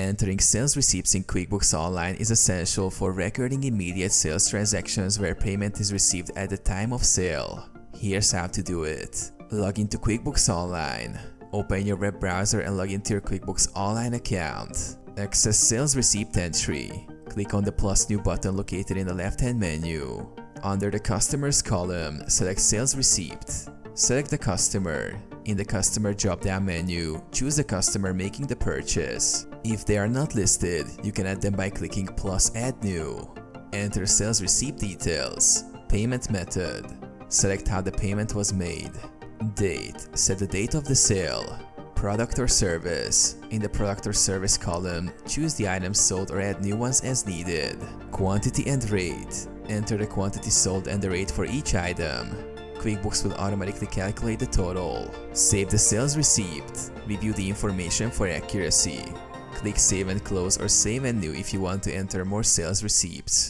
Entering sales receipts in QuickBooks Online is essential for recording immediate sales transactions where payment is received at the time of sale. Here's how to do it. Log into QuickBooks Online. Open your web browser and log into your QuickBooks Online account. Access Sales Receipt Entry. Click on the plus new button located in the left-hand menu. Under the Customers column, select Sales Receipt. Select the customer. In the Customer drop-down menu, choose the customer making the purchase. If they are not listed, you can add them by clicking plus Add New. Enter sales receipt details. Payment method. Select how the payment was made. Date. Set the date of the sale. Product or service. In the Product or Service column, choose the items sold or add new ones as needed. Quantity and rate. Enter the quantity sold and the rate for each item. QuickBooks will automatically calculate the total. Save the sales receipt. Review the information for accuracy. Click Save and Close or Save and New if you want to enter more sales receipts.